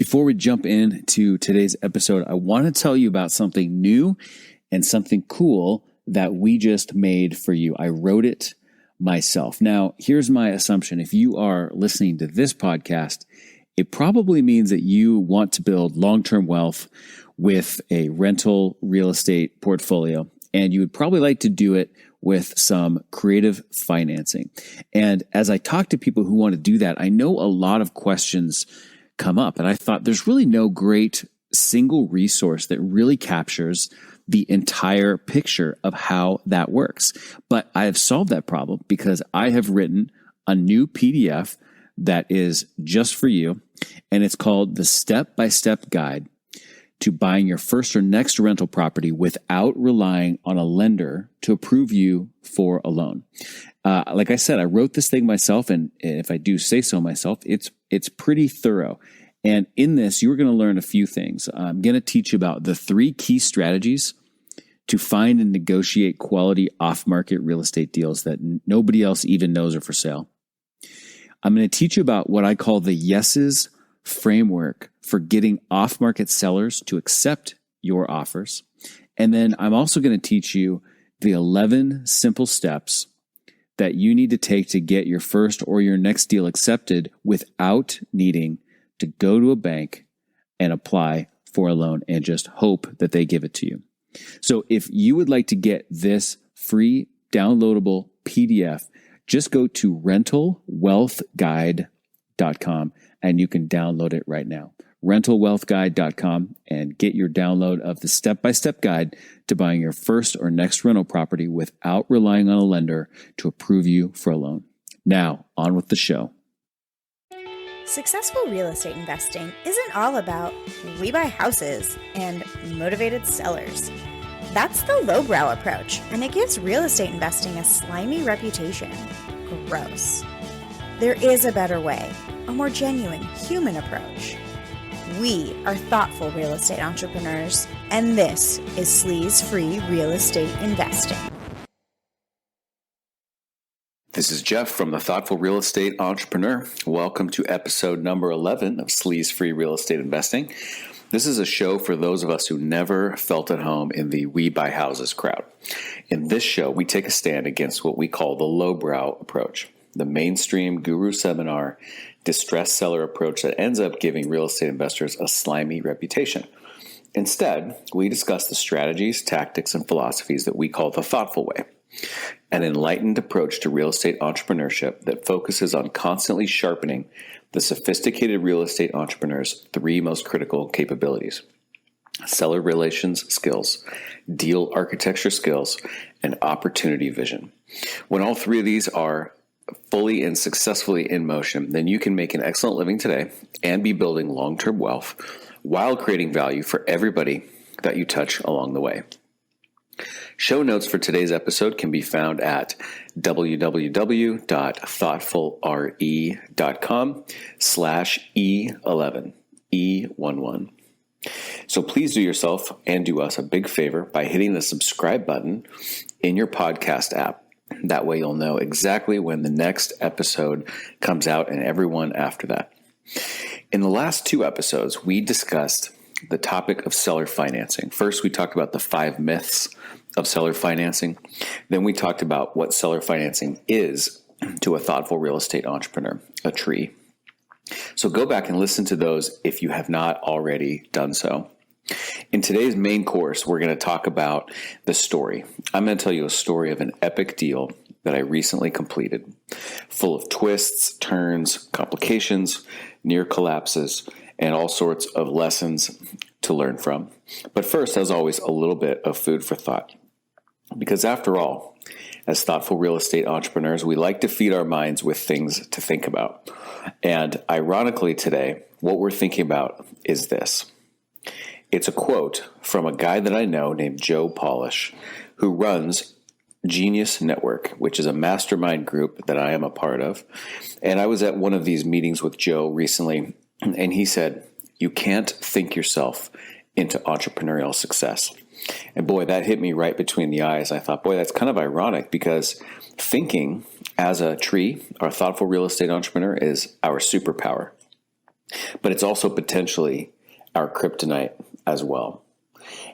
Before we jump into today's episode, I want to tell you about something new and something cool that we just made for you. I wrote it myself. Now, here's my assumption. If you are listening to this podcast, it probably means that you want to build long-term wealth with a rental real estate portfolio, and you would probably like to do it with some creative financing. And as I talk to people who want to do that, I know a lot of questions come up, and I thought there's really no great single resource that really captures the entire picture of how that works. But I have solved that problem because I have written a new PDF that is just for you, and it's called the Step-by-Step Guide to Buying Your First or Next Rental Property Without Relying on a Lender to Approve You for a Loan. Like I said, I wrote this thing myself, and if I do say so myself, it's pretty thorough. And in this, you're going to learn a few things. I'm going to teach you about the 3 key strategies to find and negotiate quality off-market real estate deals that nobody else even knows are for sale. I'm going to teach you about what I call the yeses framework for getting off-market sellers to accept your offers. And then I'm also going to teach you the 11 simple steps that you need to take to get your first or your next deal accepted without needing to go to a bank and apply for a loan and just hope that they give it to you. So if you would like to get this free downloadable PDF, just go to rentalwealthguide.com and you can download it right now. rentalwealthguide.com and get your download of the step-by-step guide to buying your first or next rental property without relying on a lender to approve you for a loan. Now, on with the show. Successful real estate investing isn't all about we buy houses and motivated sellers. That's the lowbrow approach, and it gives real estate investing a slimy reputation. Gross. There is a better way, a more genuine, human approach. We are thoughtful real estate entrepreneurs, and this is sleaze-free real estate investing. This is Jeff from the Thoughtful Real Estate Entrepreneur. Welcome to episode number 11 of Sleaze-Free Real Estate Investing. This is a show for those of us who never felt at home in the we buy houses crowd. In this show, we take a stand against what we call the lowbrow approach, the mainstream guru seminar, distressed seller approach that ends up giving real estate investors a slimy reputation. Instead, we discuss the strategies, tactics, and philosophies that we call the thoughtful way, an enlightened approach to real estate entrepreneurship that focuses on constantly sharpening the sophisticated real estate entrepreneur's 3 most critical capabilities: seller relations skills, deal architecture skills, and opportunity vision. When all 3 of these are fully and successfully in motion, then you can make an excellent living today and be building long-term wealth while creating value for everybody that you touch along the way. Show notes for today's episode can be found at www.thoughtfulre.com/E11, E11. So please do yourself and do us a big favor by hitting the subscribe button in your podcast app. That way you'll know exactly when the next episode comes out and everyone after that. In the last 2 episodes, we discussed the topic of seller financing. First, we talked about the 5 myths of seller financing. Then we talked about what seller financing is to a thoughtful real estate entrepreneur, a tree. So go back and listen to those if you have not already done so. In today's main course, we're going to talk about the story. I'm going to tell you a story of an epic deal that I recently completed, full of twists, turns, complications, near collapses, and all sorts of lessons to learn from. But first, as always, a little bit of food for thought. Because after all, as thoughtful real estate entrepreneurs, we like to feed our minds with things to think about. And ironically today, what we're thinking about is this. It's a quote from a guy that I know named Joe Polish, who runs Genius Network, which is a mastermind group that I am a part of. And I was at one of these meetings with Joe recently, and he said, "You can't think yourself into entrepreneurial success." And boy, that hit me right between the eyes. I thought, boy, that's kind of ironic, because thinking as a tree, our thoughtful real estate entrepreneur, is our superpower. but it's also potentially our kryptonite as well.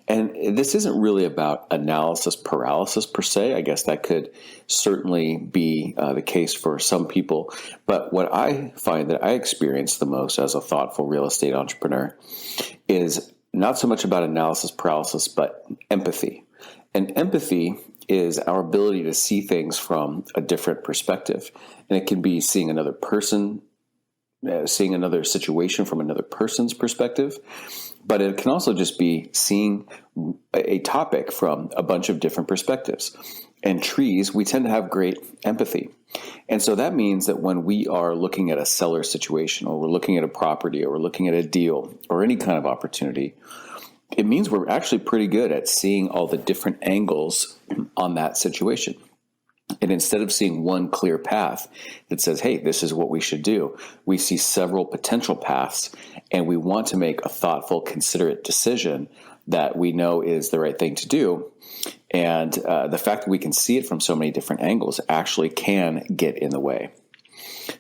And this isn't really about analysis paralysis per se. I guess that could certainly be the case for some people. But what I find that I experience the most as a thoughtful real estate entrepreneur is not so much about analysis paralysis, but empathy. And empathy is our ability to see things from a different perspective. And it can be seeing another person, seeing another situation from another person's perspective. But it can also just be seeing a topic from a bunch of different perspectives. And trees, we tend to have great empathy. And so that means that when we are looking at a seller situation, or we're looking at a property, or we're looking at a deal, or any kind of opportunity, it means we're actually pretty good at seeing all the different angles on that situation. And instead of seeing one clear path that says, hey, this is what we should do, we see several potential paths, and we want to make a thoughtful, considerate decision that we know is the right thing to do. And the fact that we can see it from so many different angles actually can get in the way.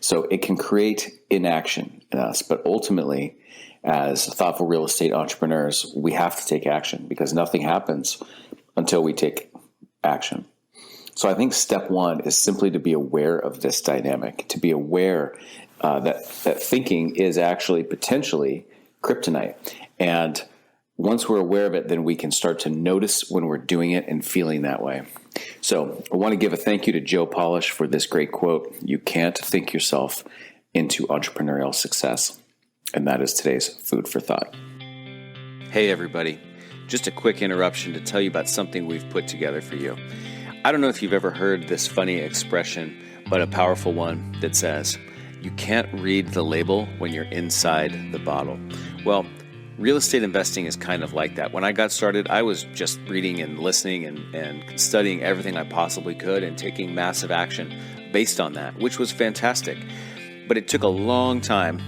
So it can create inaction in us. But ultimately, as thoughtful real estate entrepreneurs, we have to take action, because nothing happens until we take action. So I think step one is simply to be aware of this dynamic, to be aware that thinking is actually potentially kryptonite. And once we're aware of it, then we can start to notice when we're doing it and feeling that way. So I want to give a thank you to Joe Polish for this great quote: "You can't think yourself into entrepreneurial success." And that is today's food for thought. Hey, everybody. Just a quick interruption to tell you about something we've put together for you. I don't know if you've ever heard this funny expression, but a powerful one that says, you can't read the label when you're inside the bottle. Well, real estate investing is kind of like that. When I got started, I was just reading and listening and studying everything I possibly could and taking massive action based on that, which was fantastic. But it took a long time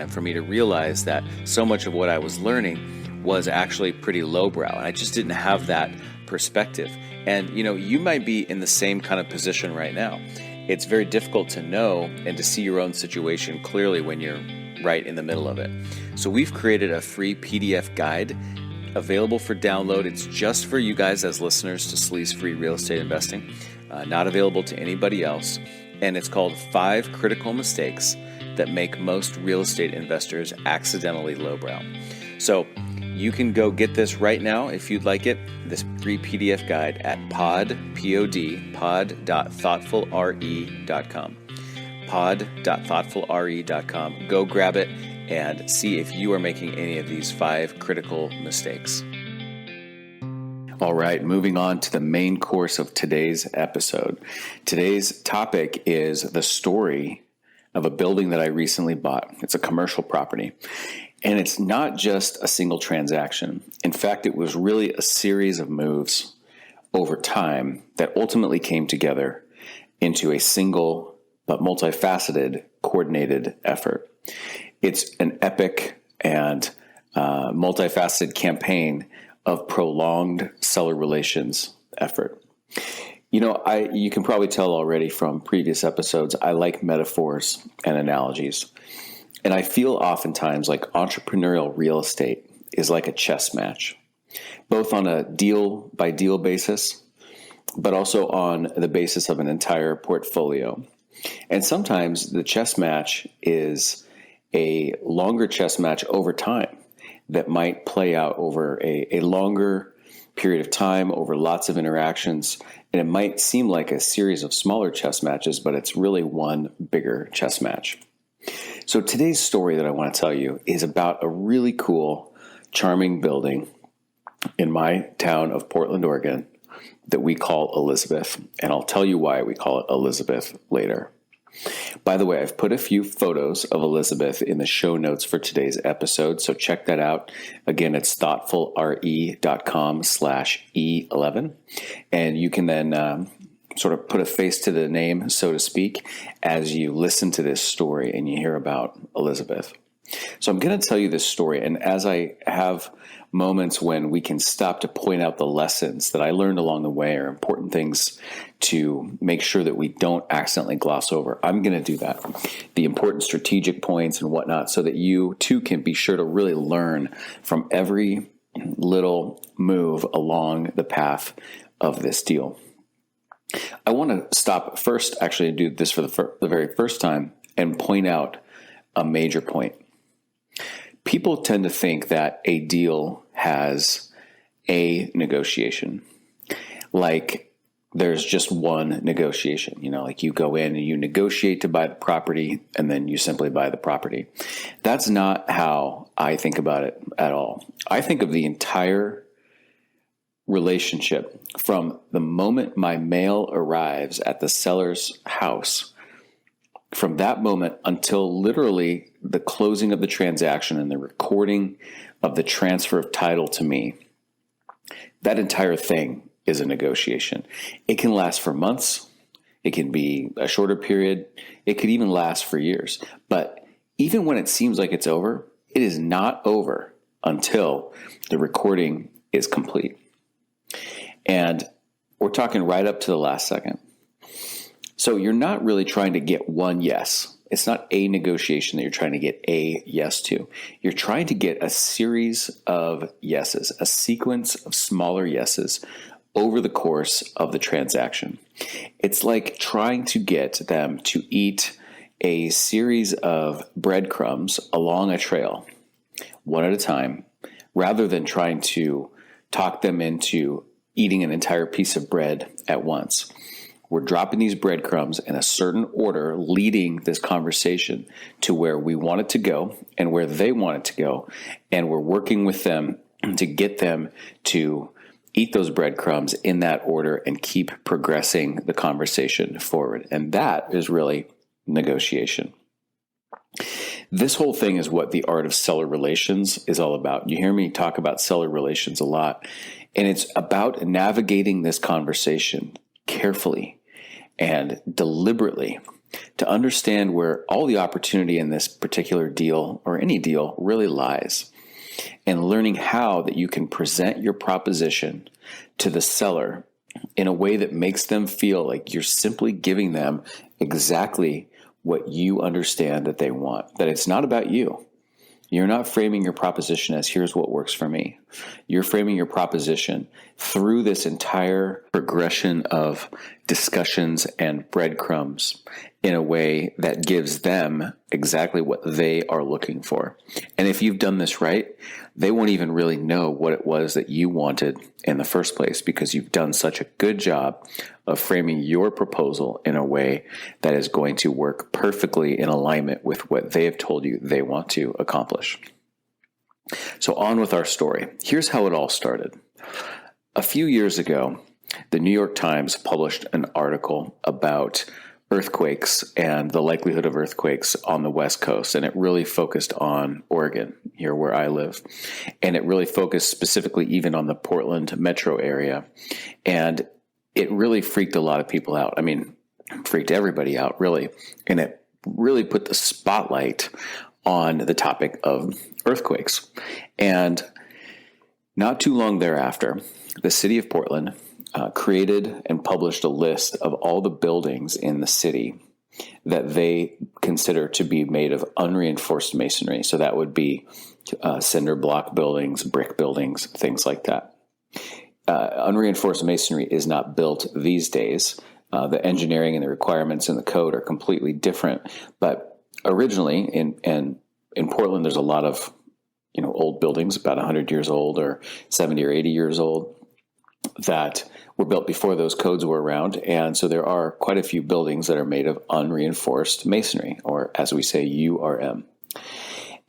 for me to realize that so much of what I was learning was actually pretty lowbrow. And I just didn't have that perspective. And, you might be in the same kind of position right now. It's very difficult to know and to see your own situation clearly when you're right in the middle of it. So we've created a free PDF guide available for download. It's just for you guys as listeners to Sleaze Free Real Estate Investing, not available to anybody else. And it's called 5 Critical Mistakes That Make Most Real Estate Investors Accidentally Lowbrow. So you can go get this right now if you'd like it, this free PDF guide at pod.thoughtfulre.com. pod.thoughtfulre.com. Go grab it and see if you are making any of these 5 critical mistakes. All right, moving on to the main course of today's episode. Today's topic is the story of a building that I recently bought. It's a commercial property. And it's not just a single transaction. In fact, it was really a series of moves over time that ultimately came together into a single but multifaceted, coordinated effort. It's an epic and multifaceted campaign of prolonged seller relations effort. You can probably tell already from previous episodes, I like metaphors and analogies. And I feel oftentimes like entrepreneurial real estate is like a chess match, both on a deal-by-deal basis, but also on the basis of an entire portfolio. And sometimes the chess match is a longer chess match over time that might play out over a longer period of time, over lots of interactions. And it might seem like a series of smaller chess matches, but it's really one bigger chess match. So today's story that I want to tell you is about a really cool, charming building in my town of Portland, Oregon, that we call Elizabeth. And I'll tell you why we call it Elizabeth later. By the way, I've put a few photos of Elizabeth in the show notes for today's episode, so check that out. Again, it's thoughtfulre.com/E11. And you can then sort of put a face to the name, so to speak, as you listen to this story and you hear about Elizabeth. So I'm going to tell you this story, and as I have moments when we can stop to point out the lessons that I learned along the way or important things to make sure that we don't accidentally gloss over. I'm going to do that. The important strategic points and whatnot, so that you too can be sure to really learn from every little move along the path of this deal. I want to stop first, actually do this for the very first time, and point out a major point. People tend to think that a deal has a negotiation. Like there's just one negotiation, like you go in and you negotiate to buy the property and then you simply buy the property. That's not how I think about it at all. I think of the entire relationship from the moment my mail arrives at the seller's house, from that moment until literally the closing of the transaction and the recording of the transfer of title to me. That entire thing is a negotiation. It can last for months. It can be a shorter period. It could even last for years. But even when it seems like it's over, it is not over until the recording is complete. And we're talking right up to the last second. So you're not really trying to get one yes. It's not a negotiation that you're trying to get a yes to. You're trying to get a series of yeses, a sequence of smaller yeses over the course of the transaction. It's like trying to get them to eat a series of breadcrumbs along a trail, one at a time, rather than trying to talk them into eating an entire piece of bread at once. We're dropping these breadcrumbs in a certain order, leading this conversation to where we want it to go and where they want it to go. And we're working with them to get them to eat those breadcrumbs in that order and keep progressing the conversation forward. And that is really negotiation. This whole thing is what the art of seller relations is all about. You hear me talk about seller relations a lot, and it's about navigating this conversation carefully and deliberately to understand where all the opportunity in this particular deal or any deal really lies, and learning how that you can present your proposition to the seller in a way that makes them feel like you're simply giving them exactly what you understand that they want, that it's not about you. You're not framing your proposition as here's what works for me. You're framing your proposition through this entire progression of discussions and breadcrumbs in a way that gives them exactly what they are looking for. And if you've done this right, they won't even really know what it was that you wanted in the first place, because you've done such a good job of framing your proposal in a way that is going to work perfectly in alignment with what they have told you they want to accomplish. So on with our story. Here's how it all started. A few years ago, the New York Times published an article about earthquakes and the likelihood of earthquakes on the West Coast. And it really focused on Oregon, here where I live. And it really focused specifically even on the Portland metro area. And it really freaked a lot of people out. I mean, freaked everybody out, really. And it really put the spotlight on the topic of earthquakes. And not too long thereafter, the city of Portland created and published a list of all the buildings in the city that they consider to be made of unreinforced masonry. So that would be cinder block buildings, brick buildings, things like that. Unreinforced masonry is not built these days. The engineering and the requirements in the code are completely different. But originally in Portland, there's a lot of old buildings, about 100 years old or 70 or 80 years old, that were built before those codes were around. And so there are quite a few buildings that are made of unreinforced masonry, or as we say, URM.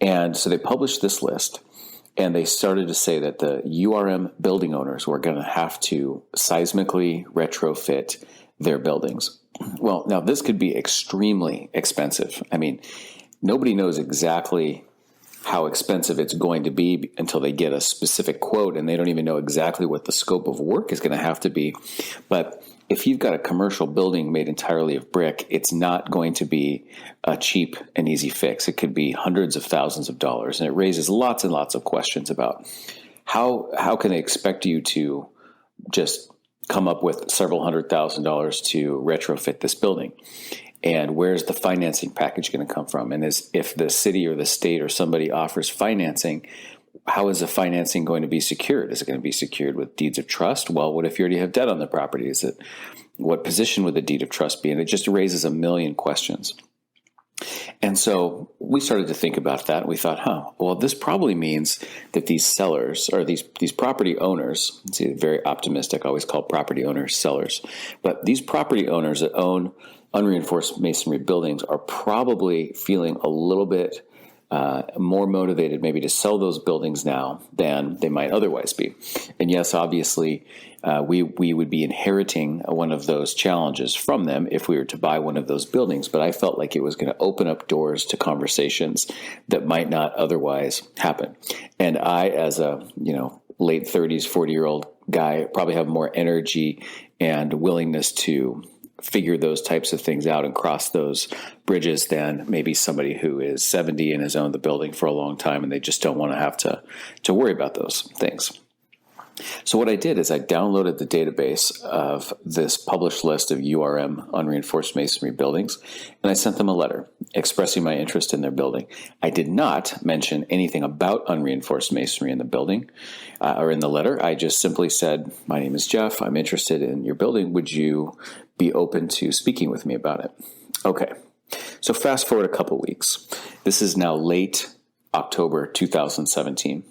And so they published this list, and they started to say that the URM building owners were going to have to seismically retrofit their buildings. Well, now this could be extremely expensive. I mean, nobody knows exactly how expensive it's going to be until they get a specific quote, and they don't even know exactly what the scope of work is going to have to be. But if you've got a commercial building made entirely of brick, it's not going to be a cheap and easy fix. It could be hundreds of thousands of dollars, and it raises lots and lots of questions about how can they expect you to just come up with several $100,000 to retrofit this building. And where's the financing package going to come from? And if the city or the state or somebody offers financing, how is the financing going to be secured? Is it going to be secured with deeds of trust? Well, what if you already have debt on the property? What position would the deed of trust be? And it just raises a million questions. And so we started to think about that. We thought, well, this probably means that these sellers or these property owners, see, very optimistic, I always call property owners sellers, but these property owners that own unreinforced masonry buildings are probably feeling a little bit more motivated maybe to sell those buildings now than they might otherwise be. And yes, obviously, we would be inheriting one of those challenges from them if we were to buy one of those buildings. But I felt like it was going to open up doors to conversations that might not otherwise happen. And I, as a late 30s, 40-year-old guy, probably have more energy and willingness to figure those types of things out and cross those bridges than maybe somebody who is 70 and has owned the building for a long time and they just don't want to have to worry about those things. So what I did is I downloaded the database of this published list of URM, unreinforced masonry buildings, and I sent them a letter expressing my interest in their building. I did not mention anything about unreinforced masonry in the building or in the letter. I just simply said, my name is Jeff. I'm interested in your building. Would you be open to speaking with me about it? Okay. So fast forward a couple weeks. This is now late October 2017.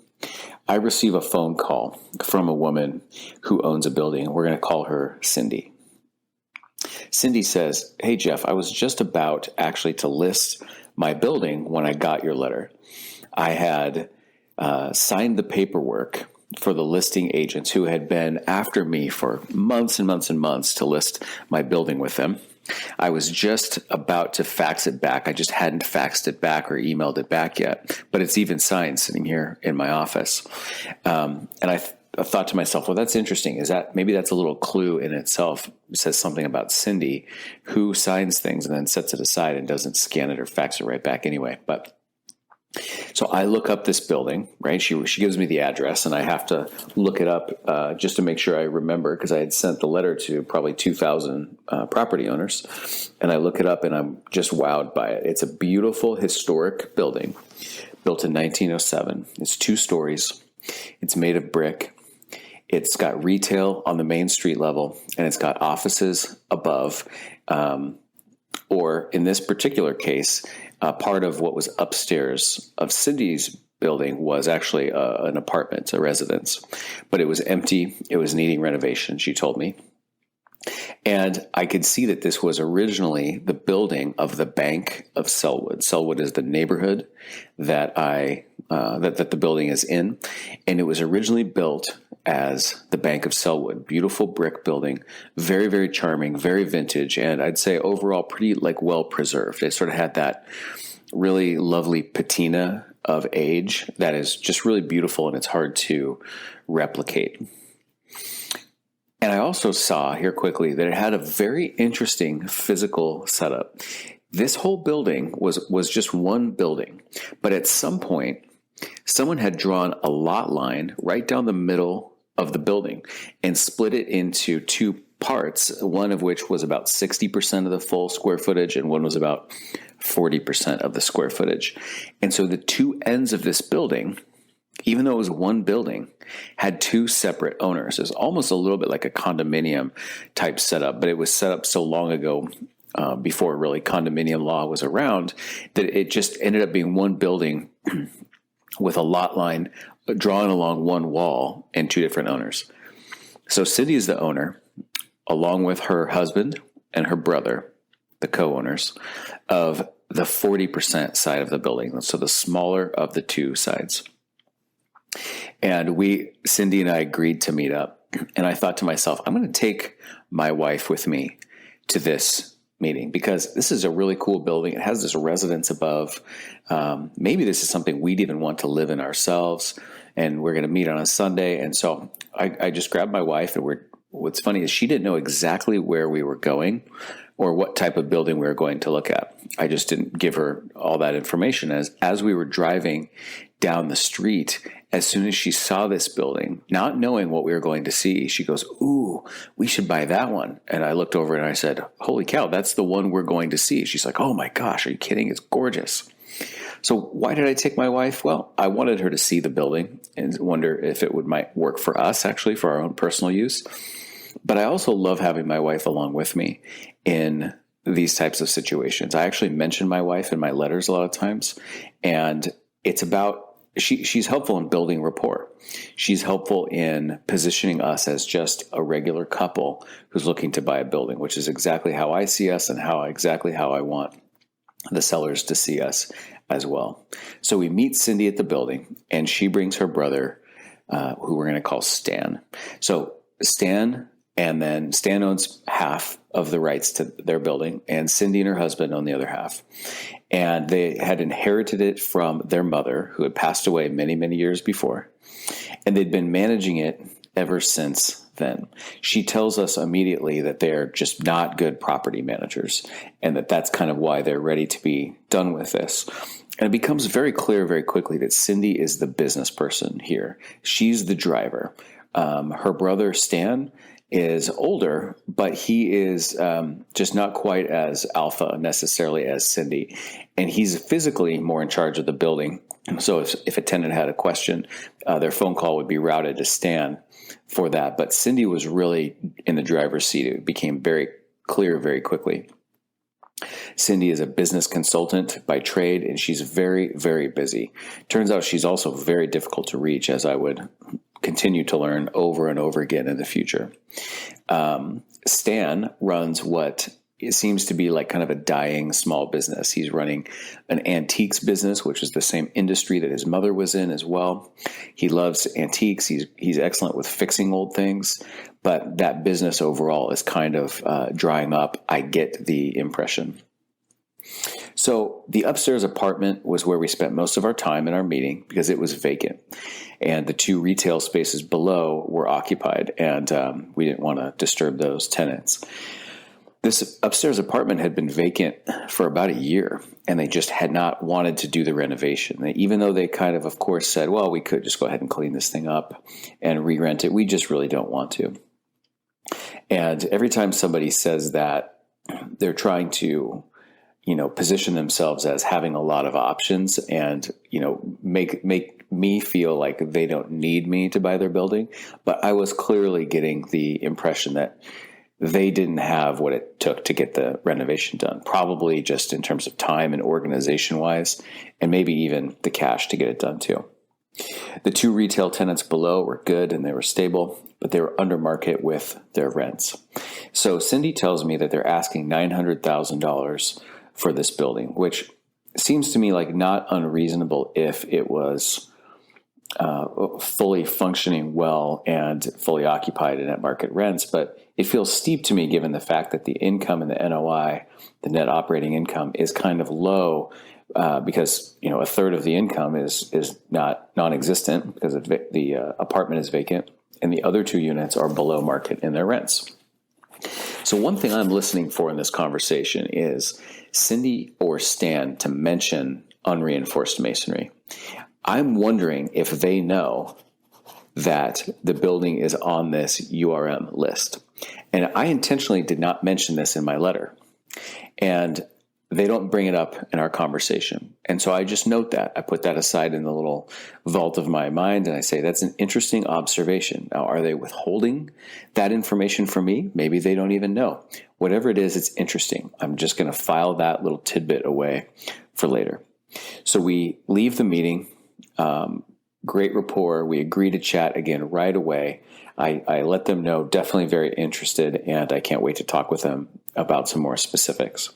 I receive a phone call from a woman who owns a building. We're going to call her Cindy. Cindy says, "Hey, Jeff, I was just about actually to list my building when I got your letter. I had signed the paperwork for the listing agents who had been after me for months and months and months to list my building with them. I was just about to fax it back. I just hadn't faxed it back or emailed it back yet, but it's even signed sitting here in my office." And I thought to myself, well, that's interesting. Maybe that's a little clue in itself. It says something about Cindy, who signs things and then sets it aside and doesn't scan it or fax it right back anyway. So I look up this building, right? She gives me the address, and I have to look it up just to make sure I remember, because I had sent the letter to probably 2,000 property owners. And I look it up, and I'm just wowed by it. It's a beautiful historic building built in 1907. It's 2 stories. It's made of brick. It's got retail on the main street level, and it's got offices above. Or in this particular case, part of what was upstairs of Cindy's building was actually an apartment, a residence. But it was empty. It was needing renovation, she told me. And I could see that this was originally the building of the Bank of Sellwood. Sellwood is the neighborhood that that the building is in. And it was originally built as the Bank of Sellwood. Beautiful brick building, very, very charming, very vintage, and I'd say overall pretty well preserved. It sort of had that really lovely patina of age that is just really beautiful, and it's hard to replicate. And I also saw here quickly that it had a very interesting physical setup. This whole building was just one building, but at some point, someone had drawn a lot line right down the middle of the building and split it into 2 parts, one of which was about 60% of the full square footage and one was about 40% of the square footage. And so the 2 ends of this building, even though it was one building, had 2 separate owners. It was almost a little bit like a condominium type setup, but it was set up so long ago, before really condominium law was around, that it just ended up being one building with a lot line drawn along one wall and 2 different owners. So Cindy is the owner, along with her husband and her brother, the co-owners, of the 40% side of the building. So the smaller of the 2 sides. And Cindy and I agreed to meet up. And I thought to myself, I'm going to take my wife with me to this meeting, because this is a really cool building. It has this residence above. Maybe this is something we'd even want to live in ourselves, and we're going to meet on a Sunday. And so I just grabbed my wife, and what's funny is she didn't know exactly where we were going or what type of building we were going to look at. I just didn't give her all that information. As we were driving down the street, as soon as she saw this building, not knowing what we were going to see, she goes, "Ooh, we should buy that one." And I looked over and I said, "Holy cow, that's the one we're going to see." She's like, "Oh my gosh, are you kidding? It's gorgeous." So why did I take my wife? Well, I wanted her to see the building and wonder if it might work for us, actually, for our own personal use. But I also love having my wife along with me in these types of situations. I actually mention my wife in my letters a lot of times, and it's about she's helpful in building rapport. She's helpful in positioning us as just a regular couple who's looking to buy a building, which is exactly how I see us and exactly how I want the sellers to see us as well. So we meet Cindy at the building, and she brings her brother, who we're going to call Stan. So Stan owns half of the rights to their building, and Cindy and her husband own the other half. And they had inherited it from their mother, who had passed away many, many years before. And they'd been managing it ever since then. She tells us immediately that they're just not good property managers, and that's kind of why they're ready to be done with this. And it becomes very clear very quickly that Cindy is the business person here. She's the driver. Her brother, Stan, is older, but he is just not quite as alpha necessarily as Cindy. And he's physically more in charge of the building. So if a tenant had a question, their phone call would be routed to Stan for that. But Cindy was really in the driver's seat. It became very clear very quickly. Cindy is a business consultant by trade, and she's very, very busy. Turns out she's also very difficult to reach, as I would continue to learn over and over again in the future. Stan runs what it seems to be like kind of a dying small business. He's running an antiques business, which is the same industry that his mother was in as well. He loves antiques. He's excellent with fixing old things, but that business overall is kind of drying up. I get the impression. So the upstairs apartment was where we spent most of our time in our meeting because it was vacant, and the two retail spaces below were occupied, and we didn't want to disturb those tenants. This upstairs apartment had been vacant for about a year, and they just had not wanted to do the renovation. Even though they kind of course, said, well, we could just go ahead and clean this thing up and re-rent it, we just really don't want to. And every time somebody says that, they're trying to position themselves as having a lot of options and, make me feel like they don't need me to buy their building. But I was clearly getting the impression that they didn't have what it took to get the renovation done, probably just in terms of time and organization wise, and maybe even the cash to get it done too. The two retail tenants below were good and they were stable, but they were under market with their rents. So Cindy tells me that they're asking $900,000 for this building, which seems to me like not unreasonable if it was fully functioning well and fully occupied and at market rents. But it feels steep to me given the fact that the income and the NOI, the net operating income, is kind of low because a third of the income is not non-existent because the apartment is vacant, and the other two units are below market in their rents. So one thing I'm listening for in this conversation is Cindy or Stan to mention unreinforced masonry. I'm wondering if they know that the building is on this URM list. And I intentionally did not mention this in my letter. And they don't bring it up in our conversation. And so I just note that. I put that aside in the little vault of my mind, and I say, that's an interesting observation. Now, are they withholding that information from me? Maybe they don't even know. Whatever it is, it's interesting. I'm just going to file that little tidbit away for later. So we leave the meeting. Great rapport. We agree to chat again right away. I let them know, definitely very interested, and I can't wait to talk with them about some more specifics.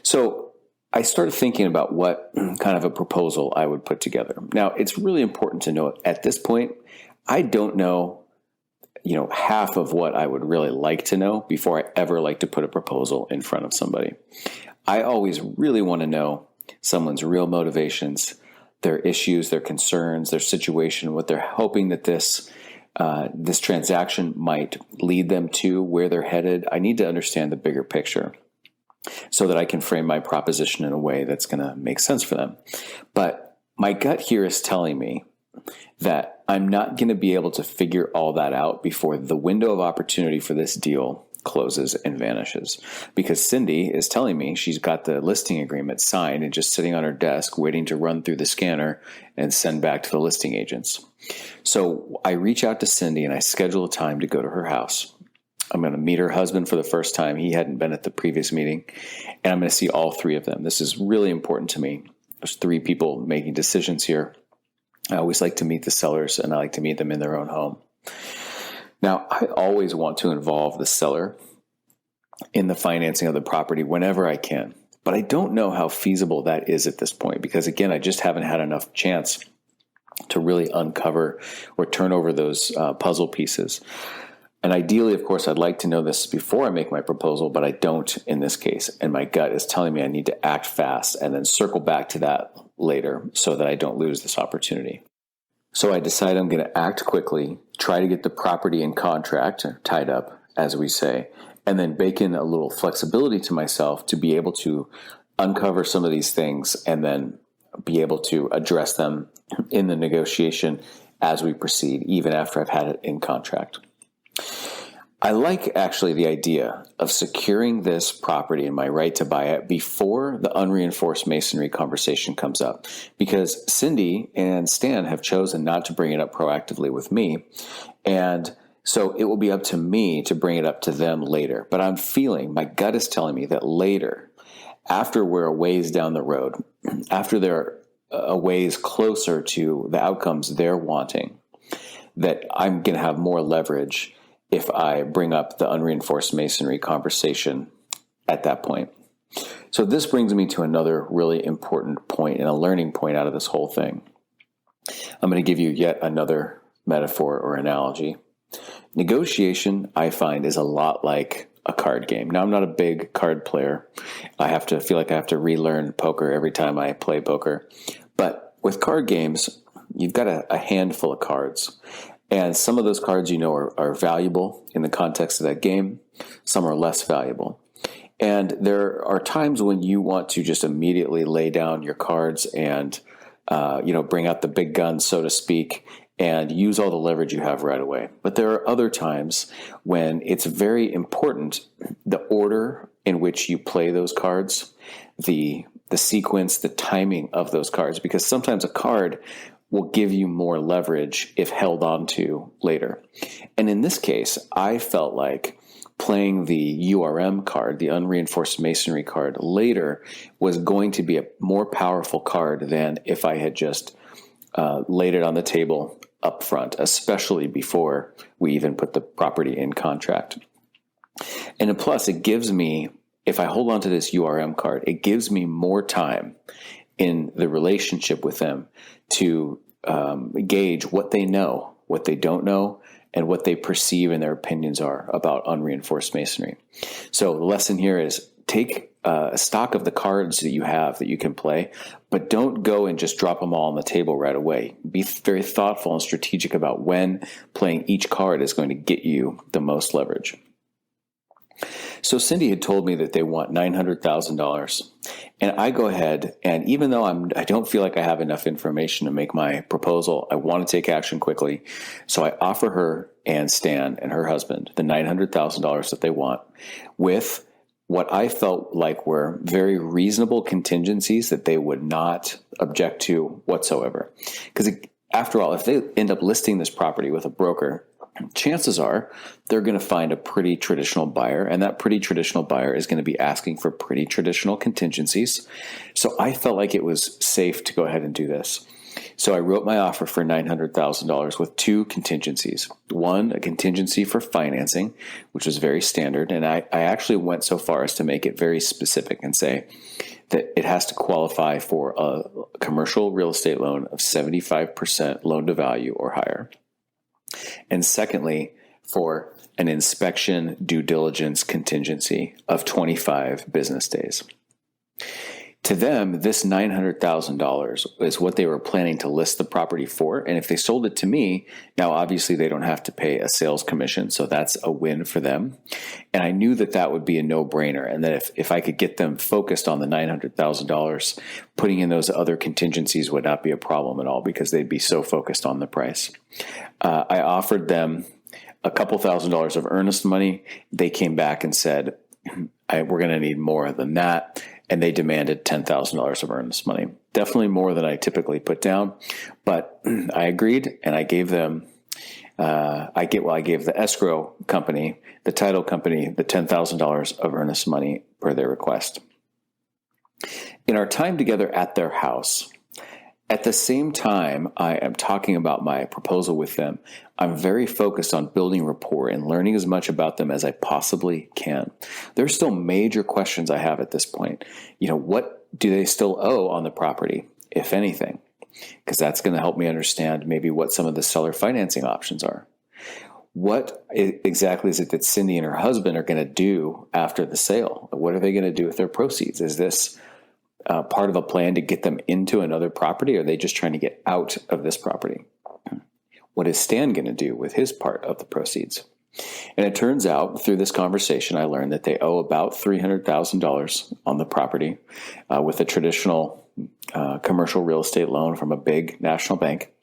So I started thinking about what kind of a proposal I would put together. Now, it's really important to note at this point, I don't know, half of what I would really like to know before I ever like to put a proposal in front of somebody. I always really want to know someone's real motivations, their issues, their concerns, their situation, what they're hoping that this transaction might lead them to, where they're headed. I need to understand the bigger picture so that I can frame my proposition in a way that's going to make sense for them. But my gut here is telling me that I'm not going to be able to figure all that out before the window of opportunity for this deal closes and vanishes, because Cindy is telling me she's got the listing agreement signed and just sitting on her desk waiting to run through the scanner and send back to the listing agents. So I reach out to Cindy and I schedule a time to go to her house. I'm going to meet her husband for the first time. He hadn't been at the previous meeting, and I'm going to see all three of them. This is really important to me. There's three people making decisions here. I always like to meet the sellers, and I like to meet them in their own home. Now, I always want to involve the seller in the financing of the property whenever I can, but I don't know how feasible that is at this point because, again, I just haven't had enough chance to really uncover or turn over those puzzle pieces. And ideally, of course, I'd like to know this before I make my proposal, but I don't in this case. And my gut is telling me I need to act fast and then circle back to that later so that I don't lose this opportunity. So I decide I'm going to act quickly, try to get the property in contract, tied up, as we say, and then bake in a little flexibility to myself to be able to uncover some of these things and then be able to address them in the negotiation as we proceed, even after I've had it in contract. I like actually the idea of securing this property and my right to buy it before the unreinforced masonry conversation comes up, because Cindy and Stan have chosen not to bring it up proactively with me. And so it will be up to me to bring it up to them later. But I'm feeling, my gut is telling me that later, after we're a ways down the road, after they're a ways closer to the outcomes they're wanting, that I'm going to have more leverage if I bring up the unreinforced masonry conversation at that point. So this brings me to another really important point and a learning point out of this whole thing. I'm going to give you yet another metaphor or analogy. Negotiation, I find, is a lot like a card game. Now, I'm not a big card player. I feel like I have to relearn poker every time I play poker. But with card games, you've got a handful of cards. And some of those cards, are valuable in the context of that game. Some are less valuable. And there are times when you want to just immediately lay down your cards and, bring out the big guns, so to speak, and use all the leverage you have right away. But there are other times when it's very important, the order in which you play those cards, the sequence, the timing of those cards, because sometimes a card will give you more leverage if held on to later. And in this case, I felt like playing the URM card, the unreinforced masonry card, later was going to be a more powerful card than if I had just laid it on the table up front, especially before we even put the property in contract. And plus, it gives me, if I hold on to this URM card, it gives me more time in the relationship with them to gauge what they know, what they don't know, and what they perceive and their opinions are about unreinforced masonry. So the lesson here is take a stock of the cards that you have that you can play, but don't go and just drop them all on the table right away. Be very thoughtful and strategic about when playing each card is going to get you the most leverage. So Cindy had told me that they want $900,000, and I go ahead, and even though I don't feel like I have enough information to make my proposal, I want to take action quickly. So I offer her and Stan and her husband the $900,000 that they want, with what I felt like were very reasonable contingencies that they would not object to whatsoever. Because after all, if they end up listing this property with a broker, chances are they're going to find a pretty traditional buyer, and that pretty traditional buyer is going to be asking for pretty traditional contingencies. So I felt like it was safe to go ahead and do this. So I wrote my offer for $900,000 with two contingencies. One, a contingency for financing, which was very standard, and I actually went so far as to make it very specific and say that it has to qualify for a commercial real estate loan of 75% loan to value or higher. And secondly, for an inspection due diligence contingency of 25 business days. To them, this $900,000 is what they were planning to list the property for. And if they sold it to me, now obviously they don't have to pay a sales commission. So that's a win for them. And I knew that that would be a no-brainer. And that if I could get them focused on the $900,000, putting in those other contingencies would not be a problem at all because they'd be so focused on the price. I offered them a couple $1,000s of earnest money. They came back and said, we're going to need more than that. And they demanded $10,000 of earnest money. Definitely more than I typically put down, but I agreed, and I gave them. I gave the escrow company, the title company, the $10,000 of earnest money per their request. In our time together at their house, at the same time I am talking about my proposal with them, I'm very focused on building rapport and learning as much about them as I possibly can. There's still major questions I have at this point. What do they still owe on the property, if anything? Because that's going to help me understand maybe what some of the seller financing options are. What exactly is it that Cindy and her husband are going to do after the sale? What are they going to do with their proceeds? Is this part of a plan to get them into another property, or are they just trying to get out of this property? What is Stan going to do with his part of the proceeds? And it turns out through this conversation, I learned that they owe about $300,000 on the property with a traditional commercial real estate loan from a big national bank.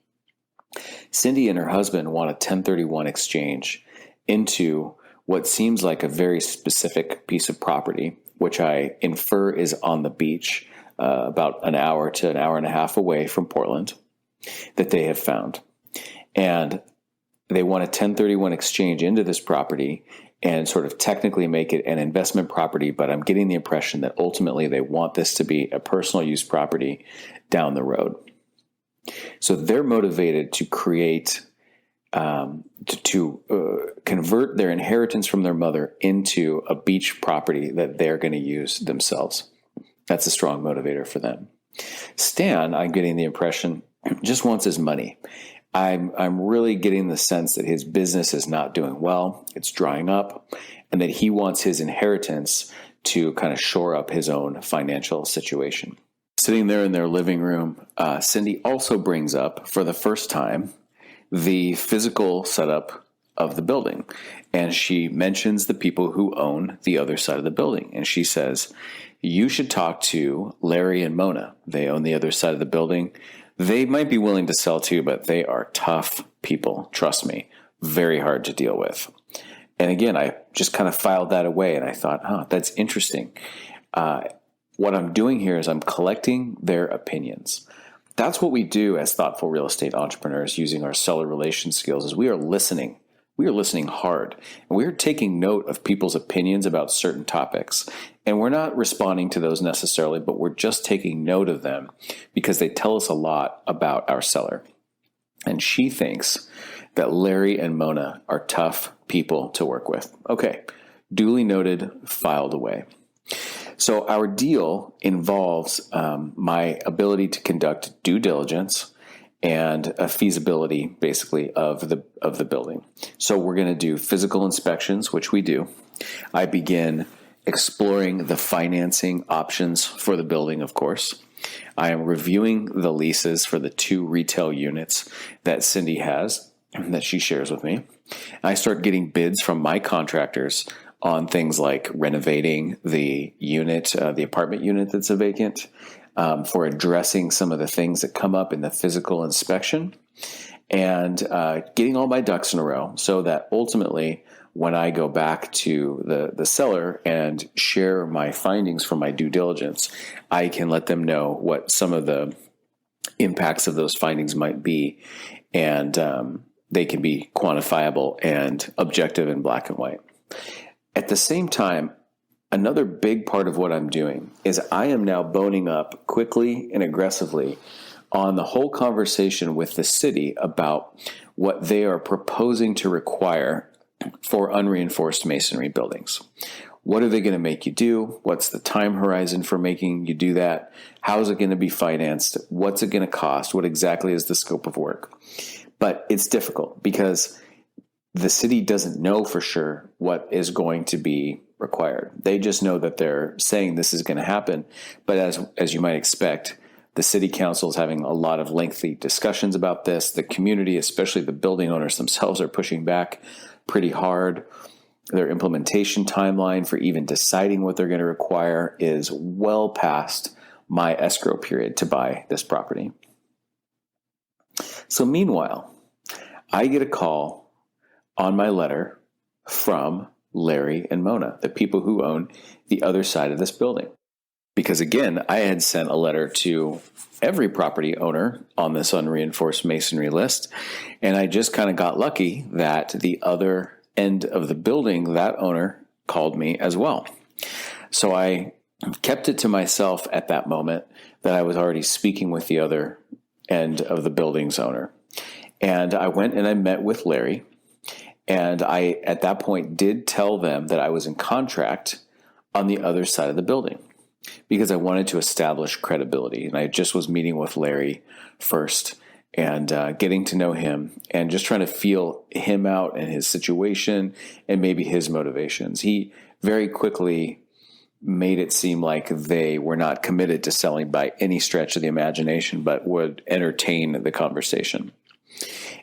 Cindy and her husband want a 1031 exchange into what seems like a very specific piece of property, which I infer is on the beach, about an hour to an hour and a half away from Portland, that they have found. And they want a 1031 exchange into this property and sort of technically make it an investment property, but I'm getting the impression that ultimately they want this to be a personal use property down the road. So they're motivated to create, to convert their inheritance from their mother into a beach property that they're going to use themselves. That's a strong motivator for them. Stan, I'm getting the impression, just wants his money. I'm really getting the sense that his business is not doing well, it's drying up, and that he wants his inheritance to kind of shore up his own financial situation. Sitting there in their living room, Cindy also brings up, for the first time, the physical setup of the building. And she mentions the people who own the other side of the building. And she says, you should talk to Larry and Mona. They own the other side of the building. They might be willing to sell too, but they are tough people. Trust me, very hard to deal with. And again, I just kind of filed that away and I thought, that's interesting. What I'm doing here is I'm collecting their opinions. That's what we do as thoughtful real estate entrepreneurs using our seller relation skills is we are listening. We are listening hard, and we are taking note of people's opinions about certain topics. And we're not responding to those necessarily, but we're just taking note of them because they tell us a lot about our seller. And she thinks that Larry and Mona are tough people to work with. Okay, duly noted, filed away. So our deal involves my ability to conduct due diligence and a feasibility, basically, of the building. So we're going to do physical inspections, which we do. I begin exploring the financing options for the building, of course. I am reviewing the leases for the 2 retail units that Cindy has, that she shares with me. I start getting bids from my contractors on things like renovating the unit, the apartment unit that's vacant, for addressing some of the things that come up in the physical inspection, and getting all my ducks in a row so that ultimately when I go back to the seller and share my findings from my due diligence, I can let them know what some of the impacts of those findings might be, and they can be quantifiable and objective in black and white. At the same time, another big part of what I'm doing is I am now boning up quickly and aggressively on the whole conversation with the city about what they are proposing to require for unreinforced masonry buildings. What are they going to make you do? What's the time horizon for making you do that? How is it going to be financed? What's it going to cost? What exactly is the scope of work? But it's difficult because the city doesn't know for sure what is going to be required. They just know that they're saying this is going to happen. But as you might expect, the city council is having a lot of lengthy discussions about this. The community, especially the building owners themselves, are pushing back pretty hard. Their implementation timeline for even deciding what they're going to require is well past my escrow period to buy this property. So meanwhile, I get a call on my letter from Larry and Mona, the people who own the other side of this building. Because again, I had sent a letter to every property owner on this unreinforced masonry list, and I just kind of got lucky that the other end of the building, that owner called me as well. So I kept it to myself at that moment that I was already speaking with the other end of the building's owner. And I went and I met with Larry. And I, at that point, did tell them that I was in contract on the other side of the building because I wanted to establish credibility. And I just was meeting with Larry first and getting to know him and just trying to feel him out and his situation and maybe his motivations. He very quickly made it seem like they were not committed to selling by any stretch of the imagination, but would entertain the conversation.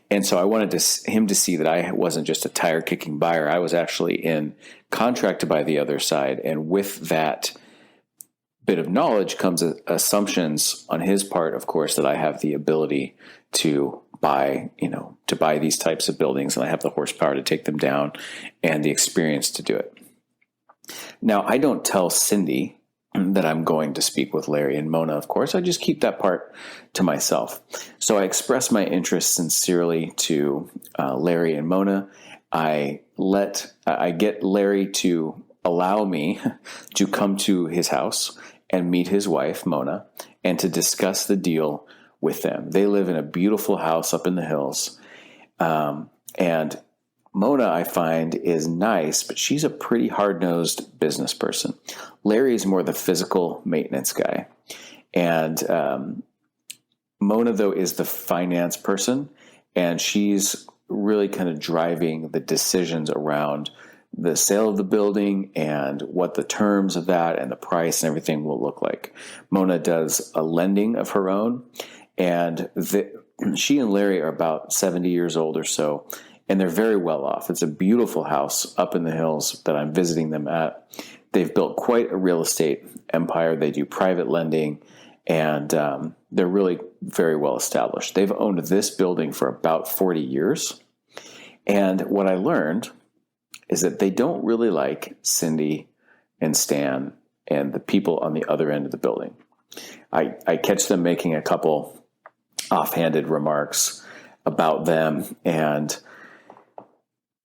And so I wanted him to see that I wasn't just a tire-kicking buyer. I was actually in contract to buy the other side. And with that bit of knowledge comes assumptions on his part, of course, that I have the ability to buy these types of buildings, and I have the horsepower to take them down and the experience to do it. Now, I don't tell Cindy that I'm going to speak with Larry and Mona, of course. I just keep that part to myself. So I express my interest sincerely to Larry and Mona. I get Larry to allow me to come to his house and meet his wife, Mona, and to discuss the deal with them. They live in a beautiful house up in the hills. And Mona, I find, is nice, but she's a pretty hard-nosed business person. Larry is more the physical maintenance guy. And Mona, though, is the finance person, and she's really kind of driving the decisions around the sale of the building and what the terms of that and the price and everything will look like. Mona does a lending of her own, and she and Larry are about 70 years old or so, and they're very well off. It's a beautiful house up in the hills that I'm visiting them at. They've built quite a real estate empire. They do private lending, and they're really very well established. They've owned this building for about 40 years. And what I learned is that they don't really like Cindy and Stan and the people on the other end of the building. I catch them making a couple offhanded remarks about them and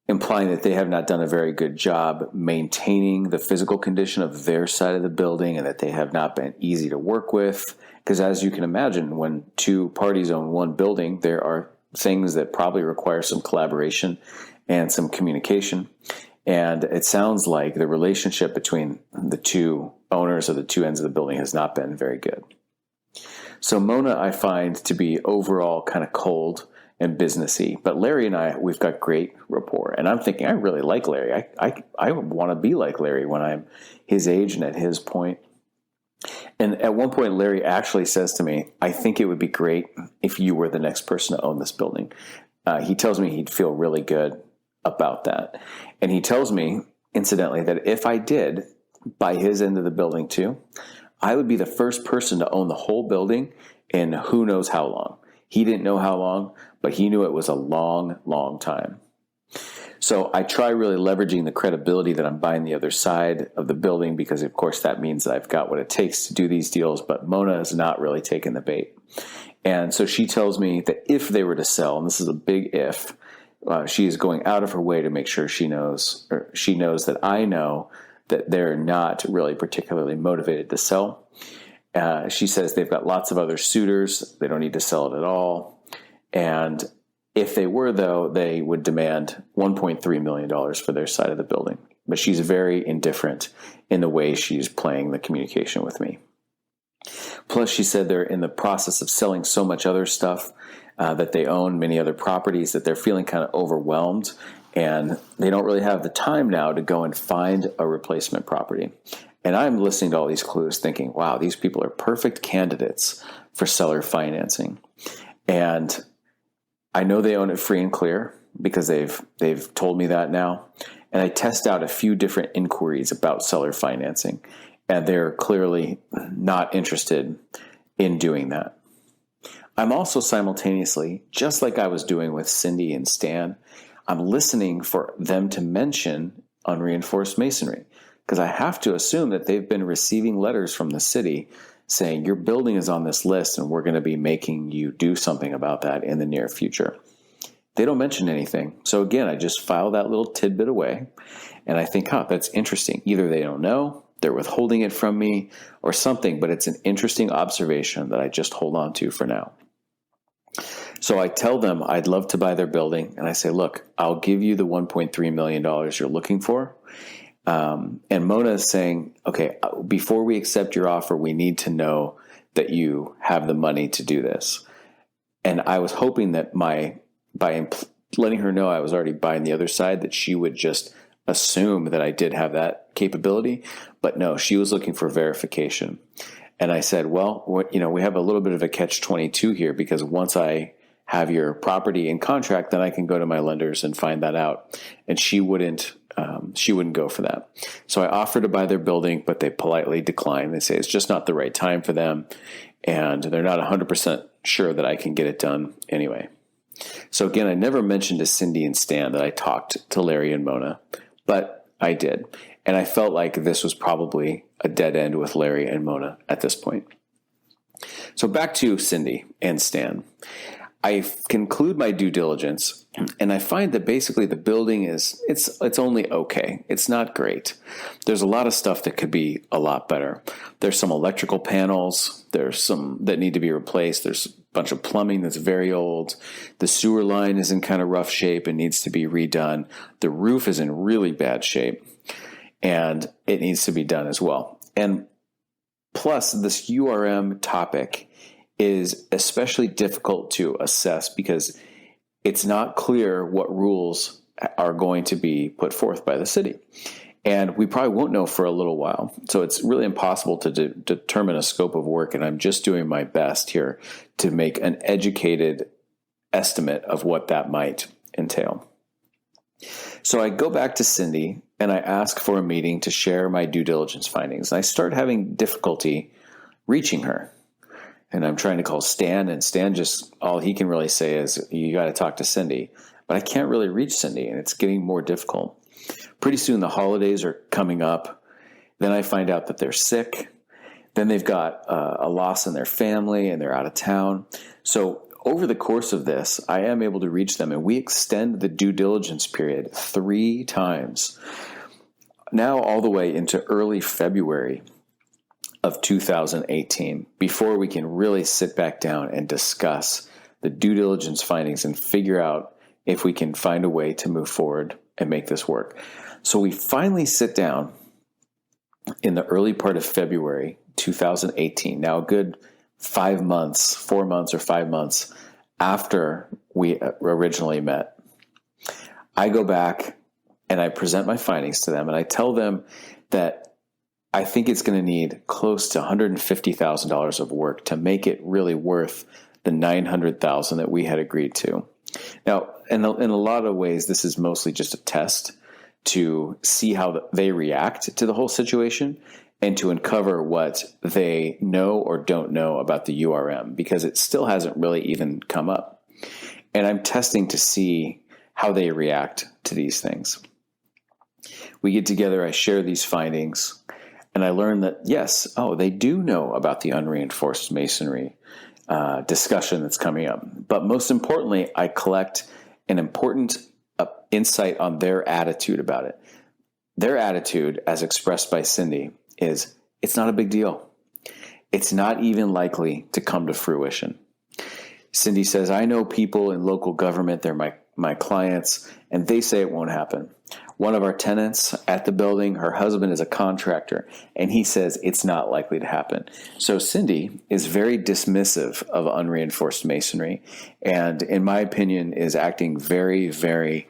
implying that they have not done a very good job maintaining the physical condition of their side of the building and that they have not been easy to work with. Because as you can imagine, when two parties own one building, there are things that probably require some collaboration and some communication. And it sounds like the relationship between the two owners of the two ends of the building has not been very good. So Mona, I find to be overall kind of cold and businessy, but Larry and I, we've got great rapport. And I'm thinking, I really like Larry. I want to be like Larry when I'm his age and at his point. And at one point, Larry actually says to me, I think it would be great if you were the next person to own this building. He tells me he'd feel really good about that. And he tells me, incidentally, that if I did buy his end of the building too, I would be the first person to own the whole building in who knows how long. He didn't know how long, but he knew it was a long, long time. So I try really leveraging the credibility that I'm buying the other side of the building because, of course, that means that I've got what it takes to do these deals, but Mona is not really taking the bait. And so she tells me that if they were to sell, and this is a big if, she is going out of her way to make sure she knows that I know that they're not really particularly motivated to sell. She says they've got lots of other suitors. They don't need to sell it at all. And if they were, though, they would demand $1.3 million for their side of the building. But she's very indifferent in the way she's playing the communication with me. Plus, she said they're in the process of selling so much other stuff that they own, many other properties, that they're feeling kind of overwhelmed. and they don't really have the time now to go and find a replacement property. And I'm listening to all these clues thinking, wow, these people are perfect candidates for seller financing. And I know they own it free and clear because they've told me that now. And I test out a few different inquiries about seller financing, and they're clearly not interested in doing that. I'm also simultaneously, just like I was doing with Cindy and Stan, I'm listening for them to mention unreinforced masonry, because I have to assume that they've been receiving letters from the city saying your building is on this list and we're going to be making you do something about that in the near future. They don't mention anything. So again, I just file that little tidbit away, and I think, that's interesting. Either they don't know, they're withholding it from me, or something, but it's an interesting observation that I just hold on to for now. So I tell them I'd love to buy their building, and I say, look, I'll give you the $1.3 million you're looking for. And Mona is saying, okay, before we accept your offer, we need to know that you have the money to do this. And I was hoping that by letting her know I was already buying the other side, that she would just assume that I did have that capability. But no, she was looking for verification. And I said, well, we have a little bit of a catch-22 here, because once I have your property in contract, then I can go to my lenders and find that out. And she wouldn't go for that. So I offered to buy their building, but they politely declined. They say it's just not the right time for them, and they're not 100% sure that I can get it done anyway. So again, I never mentioned to Cindy and Stan that I talked to Larry and Mona, but I did. And I felt like this was probably a dead end with Larry and Mona at this point. So back to Cindy and Stan. I conclude my due diligence, and I find that basically the building it's only okay. It's not great. There's a lot of stuff that could be a lot better. There's some electrical panels. There's some that need to be replaced. There's a bunch of plumbing that's very old. The sewer line is in kind of rough shape and needs to be redone. The roof is in really bad shape, and it needs to be done as well. And plus, this URM topic is especially difficult to assess because it's not clear what rules are going to be put forth by the city. And we probably won't know for a little while. So it's really impossible to determine a scope of work, and I'm just doing my best here to make an educated estimate of what that might entail. So I go back to Cindy and I ask for a meeting to share my due diligence findings. And I start having difficulty reaching her. And I'm trying to call Stan, and Stan just, all he can really say is, you got to talk to Cindy. But I can't really reach Cindy, and it's getting more difficult. Pretty soon the holidays are coming up. Then I find out that they're sick. Then they've got a loss in their family, and they're out of town. So over the course of this, I am able to reach them, and we extend the due diligence period 3 times. Now all the way into early February of 2018, before we can really sit back down and discuss the due diligence findings and figure out if we can find a way to move forward and make this work. So we finally sit down in the early part of February 2018, now a good 4 months or 5 months after we originally met. I go back and I present my findings to them, and I tell them that I think it's going to need close to $150,000 of work to make it really worth the $900,000 that we had agreed to. Now, in a lot of ways, this is mostly just a test to see how they react to the whole situation and to uncover what they know or don't know about the URM, because it still hasn't really even come up. And I'm testing to see how they react to these things. We get together, I share these findings, and I learned that, yes, they do know about the unreinforced masonry discussion that's coming up. But most importantly, I collect an important insight on their attitude about it. Their attitude, as expressed by Cindy, is it's not a big deal. It's not even likely to come to fruition. Cindy says, I know people in local government, they're my clients, and they say it won't happen. One of our tenants at the building, her husband is a contractor, and he says it's not likely to happen. So Cindy is very dismissive of unreinforced masonry, and in my opinion is acting very, very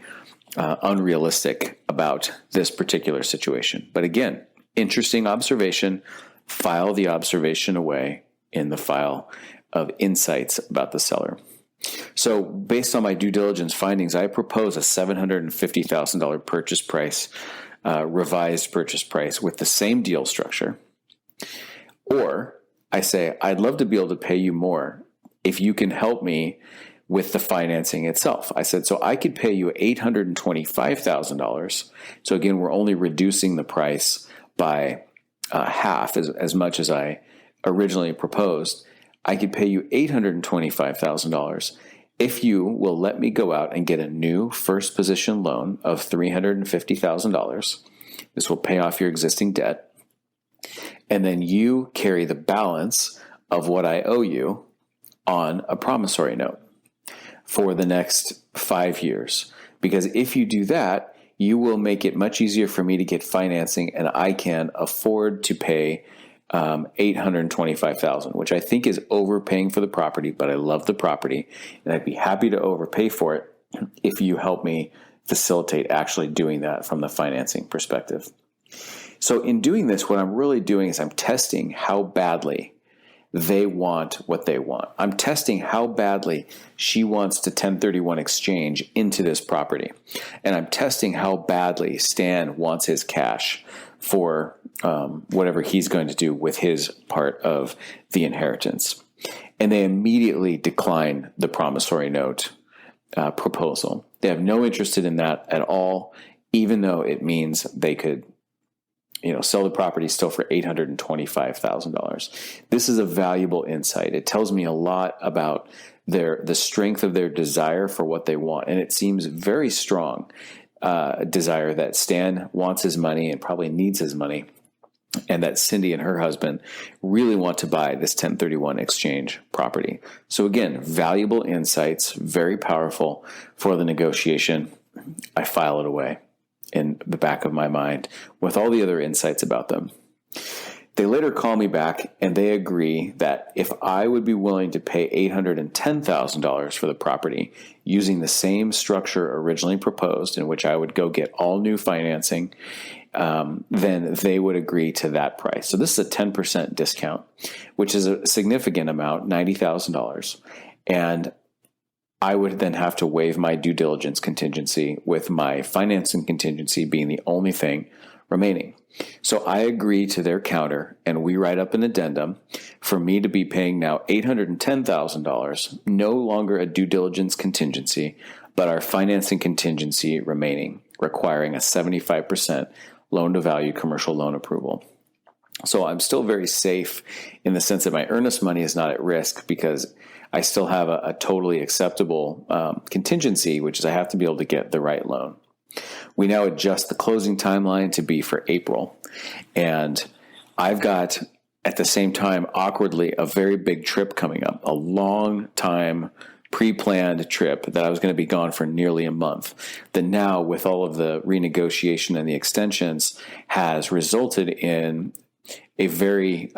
unrealistic about this particular situation. But again, interesting observation. File the observation away in the file of insights about the seller. So based on my due diligence findings, I propose a $750,000 purchase price, revised purchase price with the same deal structure. Or I say, I'd love to be able to pay you more if you can help me with the financing itself. I said, so I could pay you $825,000. So again, we're only reducing the price by half as much as I originally proposed. I could pay you $825,000 if you will let me go out and get a new first position loan of $350,000. This will pay off your existing debt. And then you carry the balance of what I owe you on a promissory note for the next 5 years. Because if you do that, you will make it much easier for me to get financing, and I can afford to pay $825,000, which I think is overpaying for the property, but I love the property, and I'd be happy to overpay for it if you help me facilitate actually doing that from the financing perspective. So in doing this, what I'm really doing is I'm testing how badly they want what they want. I'm testing how badly she wants to 1031 exchange into this property. And I'm testing how badly Stan wants his cash for whatever he's going to do with his part of the inheritance. And they immediately decline the promissory note proposal. They have no interest in that at all, even though it means they could sell the property still for $825,000. This is a valuable insight. It tells me a lot about the strength of their desire for what they want. And it seems very strong desire that Stan wants his money and probably needs his money, and that Cindy and her husband really want to buy this 1031 exchange property. So again, valuable insights, very powerful for the negotiation. I file it away in the back of my mind with all the other insights about them. They later call me back and they agree that if I would be willing to pay $810,000 for the property using the same structure originally proposed, in which I would go get all new financing, then they would agree to that price. So this is a 10% discount, which is a significant amount, $90,000. And I would then have to waive my due diligence contingency, with my financing contingency being the only thing remaining. So I agree to their counter, and we write up an addendum for me to be paying now $810,000, no longer a due diligence contingency, but our financing contingency remaining, requiring a 75% loan-to-value commercial loan approval. So I'm still very safe in the sense that my earnest money is not at risk, because I still have a totally acceptable contingency, which is I have to be able to get the right loan. We now adjust the closing timeline to be for April. And I've got, at the same time, awkwardly, a very big trip coming up, a long time pre-planned trip that I was going to be gone for nearly a month, that now, with all of the renegotiation and the extensions, has resulted in a very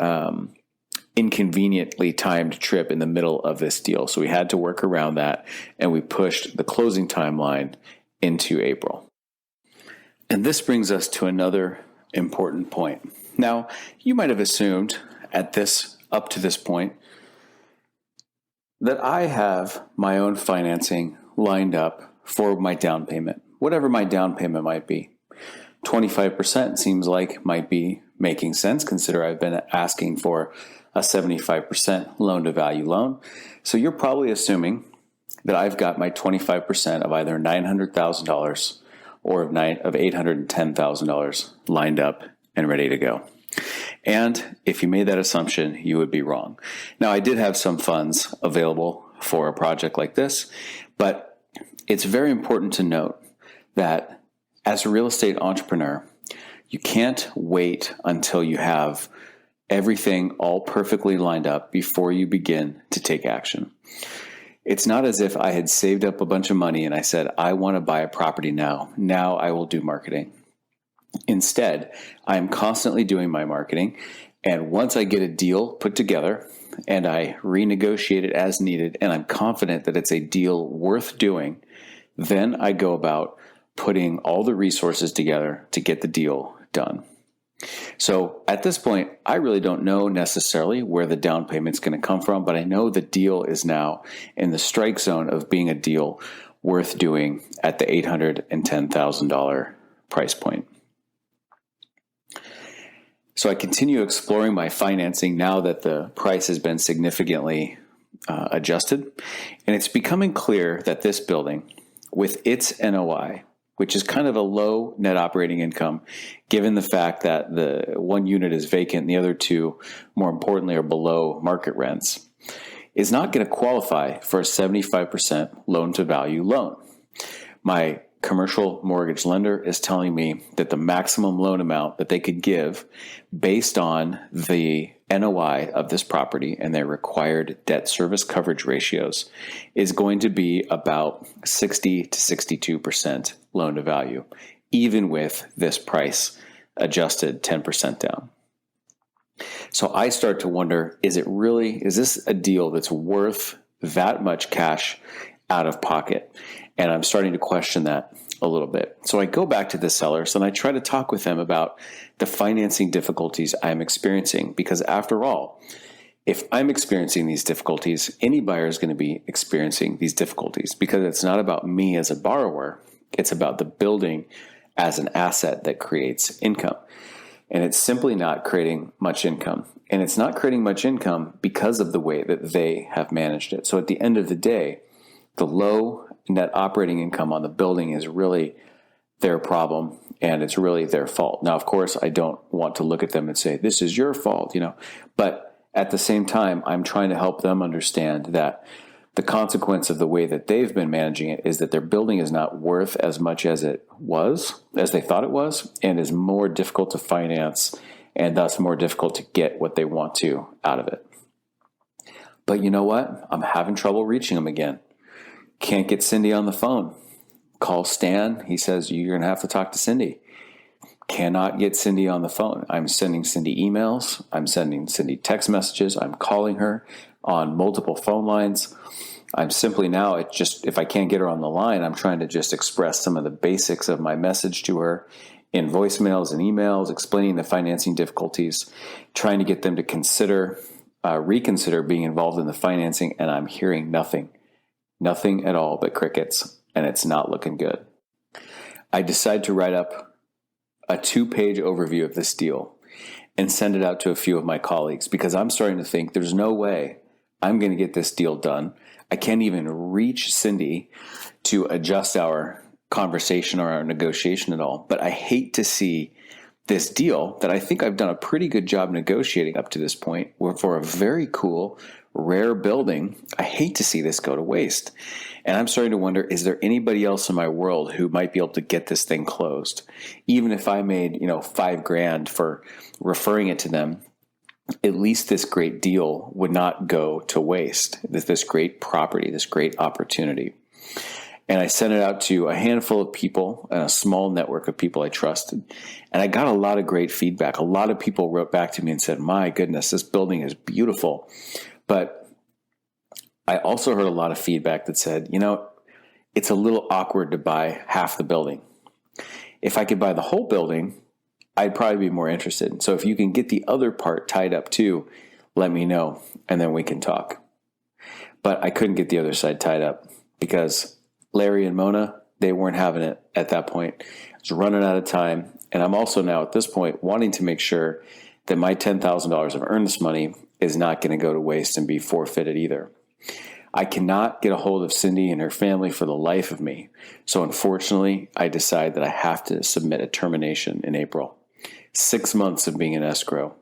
inconveniently timed trip in the middle of this deal. So we had to work around that, and we pushed the closing timeline into April. And this brings us to another important point. Now, you might have assumed up to this point, that I have my own financing lined up for my down payment, whatever my down payment might be. 25% seems like might be making sense. Consider I've been asking for a 75% loan-to-value loan. So you're probably assuming that I've got my 25% of either $900,000 or of $810,000 lined up and ready to go. And if you made that assumption, you would be wrong. Now, I did have some funds available for a project like this, but it's very important to note that as a real estate entrepreneur, you can't wait until you have everything all perfectly lined up before you begin to take action. It's not as if I had saved up a bunch of money and I said, I want to buy a property now. Now I will do marketing. Instead, I am constantly doing my marketing. And once I get a deal put together and I renegotiate it as needed, and I'm confident that it's a deal worth doing, then I go about putting all the resources together to get the deal done. So at this point, I really don't know necessarily where the down payment's going to come from, but I know the deal is now in the strike zone of being a deal worth doing at the $810,000 price point. So I continue exploring my financing now that the price has been significantly adjusted, and it's becoming clear that this building, with its NOI, which is kind of a low net operating income, given the fact that the one unit is vacant and the other two, more importantly, are below market rents, is not going to qualify for a 75% loan-to-value loan. My commercial mortgage lender is telling me that the maximum loan amount that they could give based on the NOI of this property and their required debt service coverage ratios is going to be about 60 to 62% loan to value, even with this price adjusted 10% down. So I start to wonder, is this a deal that's worth that much cash out of pocket? And I'm starting to question that a little bit. So I go back to the sellers and I try to talk with them about the financing difficulties I'm experiencing, because after all, if I'm experiencing these difficulties, any buyer is going to be experiencing these difficulties, because it's not about me as a borrower, it's about the building as an asset that creates income. And it's simply not creating much income. And it's not creating much income because of the way that they have managed it. So at the end of the day, the low net operating income on the building is really their problem, and it's really their fault. Now, of course, I don't want to look at them and say, this is your fault, but at the same time, I'm trying to help them understand that the consequence of the way that they've been managing it is that their building is not worth as much as it was, as they thought it was, and is more difficult to finance, and thus more difficult to get what they want to out of it. But you know what? I'm having trouble reaching them again. Can't get Cindy on the phone. Call Stan. He says, you're going to have to talk to Cindy. Cannot get Cindy on the phone. I'm sending Cindy emails. I'm sending Cindy text messages. I'm calling her on multiple phone lines. I'm simply now, if I can't get her on the line, I'm trying to just express some of the basics of my message to her in voicemails and emails, explaining the financing difficulties, trying to get them to reconsider being involved in the financing, and I'm hearing nothing at all but crickets, and it's not looking good. I decide to write up a 2-page overview of this deal and send it out to a few of my colleagues, because I'm starting to think there's no way I'm going to get this deal done. I can't even reach Cindy to adjust our conversation or our negotiation at all. But I hate to see this deal that I think I've done a pretty good job negotiating up to this point for a very cool, rare building. I hate to see this go to waste. And I'm starting to wonder, is there anybody else in my world who might be able to get this thing closed? Even if I made, $5,000 for referring it to them, at least this great deal would not go to waste. This great property, this great opportunity. And I sent it out to a handful of people and a small network of people I trusted. And I got a lot of great feedback. A lot of people wrote back to me and said, my goodness, this building is beautiful. But I also heard a lot of feedback that said, it's a little awkward to buy half the building. If I could buy the whole building, I'd probably be more interested. So if you can get the other part tied up too, let me know, and then we can talk. But I couldn't get the other side tied up because Larry and Mona, they weren't having it at that point. I was running out of time. And I'm also now at this point wanting to make sure that my $10,000 of earnest money is not going to go to waste and be forfeited either. I cannot get a hold of Cindy and her family for the life of me. So unfortunately, I decide that I have to submit a termination in April. 6 months of being in escrow.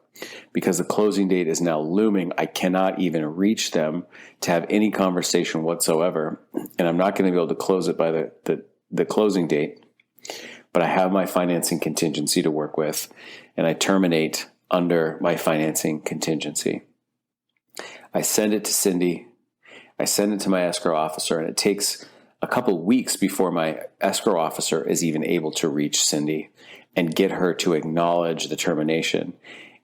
Because the closing date is now looming, I cannot even reach them to have any conversation whatsoever. And I'm not going to be able to close it by the closing date. But I have my financing contingency to work with, and I terminate under my financing contingency. I send it to Cindy. I send it to my escrow officer, and it takes a couple weeks before my escrow officer is even able to reach Cindy and get her to acknowledge the termination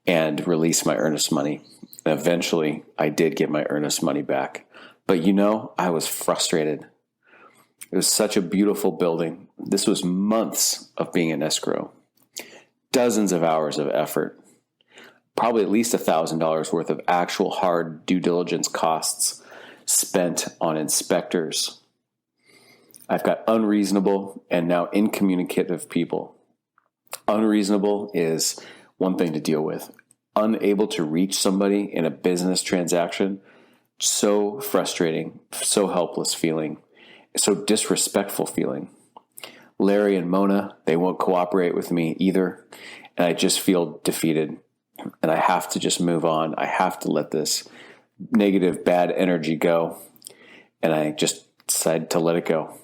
and release my earnest money. And eventually, I did get my earnest money back. But I was frustrated. It was such a beautiful building. This was months of being in escrow, dozens of hours of effort, probably at least $1,000 worth of actual hard due diligence costs spent on inspectors. I've got unreasonable and now incommunicative people. Unreasonable is one thing to deal with. Unable to reach somebody in a business transaction, so frustrating, so helpless feeling, so disrespectful feeling. Larry and Mona, they won't cooperate with me either, and I just feel defeated, and I have to just move on. I have to let this negative, bad energy go, and I just decided to let it go.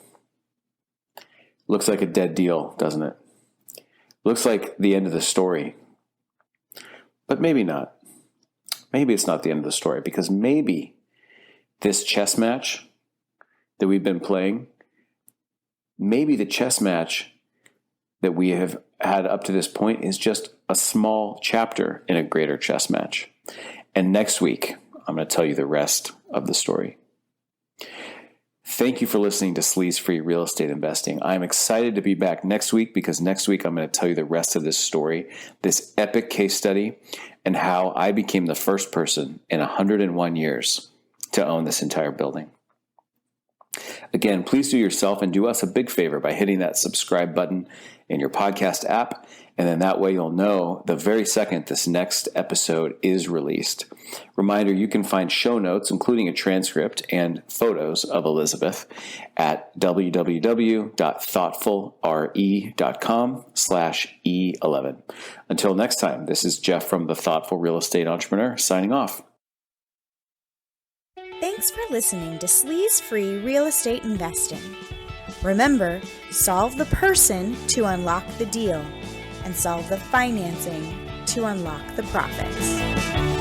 Looks like a dead deal, doesn't it? Looks like the end of the story. But maybe not. Maybe it's not the end of the story, because maybe this chess match that we've been playing, maybe the chess match that we have had up to this point is just a small chapter in a greater chess match. And next week, I'm going to tell you the rest of the story. Thank you for listening to Sleaze Free Real Estate Investing. I'm excited to be back next week, because next week I'm going to tell you the rest of this story, this epic case study, and how I became the first person in 101 years to own this entire building. Again, please do yourself and do us a big favor by hitting that subscribe button in your podcast app, and then that way you'll know the very second this next episode is released. Reminder, you can find show notes, including a transcript and photos of Elizabeth, at www.thoughtfulre.com/E11. Until next time, this is Jeff from the Thoughtful Real Estate Entrepreneur signing off. Thanks for listening to Sleaze Free Real Estate Investing. Remember, solve the person to unlock the deal, and solve the financing to unlock the profits.